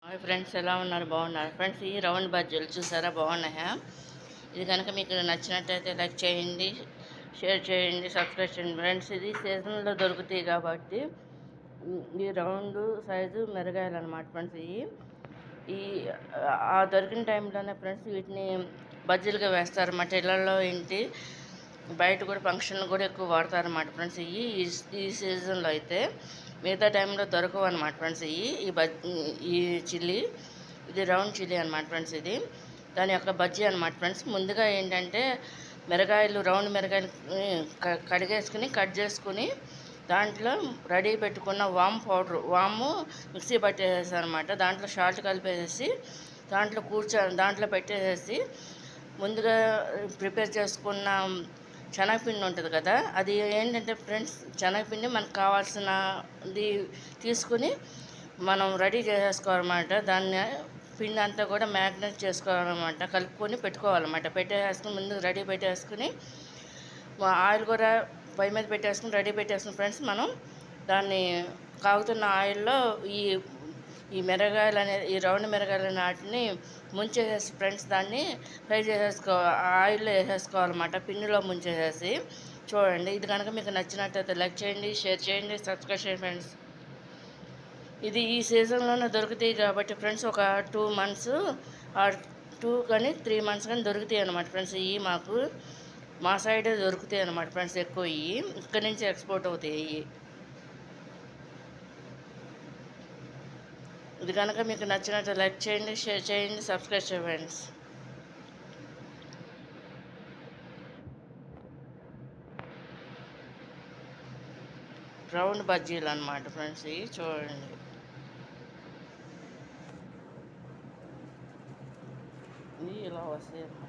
Hi friends, ఎలా ఉన్నారు? బాగున్నారు ఫ్రెండ్స్. ఈ రౌండ్ బజ్జీలు చూసారా, బాగున్నాయా? ఇది కనుక మీకు నచ్చినట్టయితే లైక్ చేయండి, షేర్ చేయండి, సబ్స్క్రైబ్ చేయండి ఫ్రెండ్స్. ఇది సీజన్లో దొరుకుతాయి కాబట్టి ఈ రౌండ్ సైజు మిరగాయలు అనమాట ఫ్రెండ్స్. ఈ దొరికిన టైంలోనే ఫ్రెండ్స్ వీటిని బజ్జీలుగా వేస్తారన్నమాట. ఇళ్ళల్లో ఏంటి బయట కూడా ఫంక్షన్లు కూడా ఎక్కువ వాడతారన్నమాట ఫ్రెండ్స్. ఈ సీజన్లో అయితే మిగతా టైంలో దొరకవు అనమాట ఫ్రెండ్స్. ఈ చిల్లీ, ఇది రౌండ్ చిల్లీ అనమాట ఫ్రెండ్స్. ఇది దాని యొక్క బజ్జీ అనమాట ఫ్రెండ్స్. ముందుగా ఏంటంటే రౌండ్ మిరగాయలు కడిగేసుకుని కట్ చేసుకుని దాంట్లో రెడీ పెట్టుకున్న వాము మిక్సీ పట్టేసేసి అనమాట. దాంట్లో సాల్ట్ కలిపేసేసి దాంట్లో పెట్టేసేసి ముందుగా ప్రిపేర్ చేసుకున్న శనగపిండి ఉంటుంది కదా, అది ఏంటంటే ఫ్రెండ్స్, శనగపిండి మనకు కావాల్సినది తీసుకుని మనం రెడీ చేసేసుకోవాలన్నమాట. దాన్ని పిండి అంతా కూడా మ్యాగ్నేట్ చేసుకోవాలన్నమాట, కలుపుకొని పెట్టుకోవాలన్నమాట. పెట్టేసుకుని ముందు రెడీ పెట్టేసుకుని ఆయిల్ కూడా పొయ్యి మీద పెట్టేసుకుని రెడీ పెట్టేసుకుని ఫ్రెండ్స్, మనం దాన్ని కాగుతున్న ఆయిల్లో ఈ రౌండ్ మిరగాయలు వాటిని ముంచేసేసి ఫ్రెండ్స్ దాన్ని ఫ్రై ఆయిల్లో వేసేసుకోవాలన్నమాట, పిండిలో ముంచేసేసి. చూడండి, ఇది కనుక మీకు నచ్చినట్టయితే లైక్ చేయండి, షేర్ చేయండి, సబ్స్క్రైబ్ చేయండి ఫ్రెండ్స్. ఇది ఈ సీజన్లోనే దొరుకుతాయి కాబట్టి ఫ్రెండ్స్, ఒక 2 months ఆర్ 2 కానీ 3 months కానీ దొరుకుతాయి అనమాట ఫ్రెండ్స్. మా సైడే దొరుకుతాయి అనమాట ఫ్రెండ్స్. ఎక్కువ ఇక్కడి నుంచి ఎక్స్పోర్ట్ అవుతాయి. ఇది కనుక మీకు నచ్చినట్టు లైక్ చేయండి, షేర్ చేయండి, సబ్స్క్రైబ్ చేయండి ఫ్రెండ్స్. రౌండ్ బజ్జీలు అనమాట ఫ్రెండ్స్. ఇవి చూడండి, ఇవి ఇలా వస్తాయి అన్నమాట.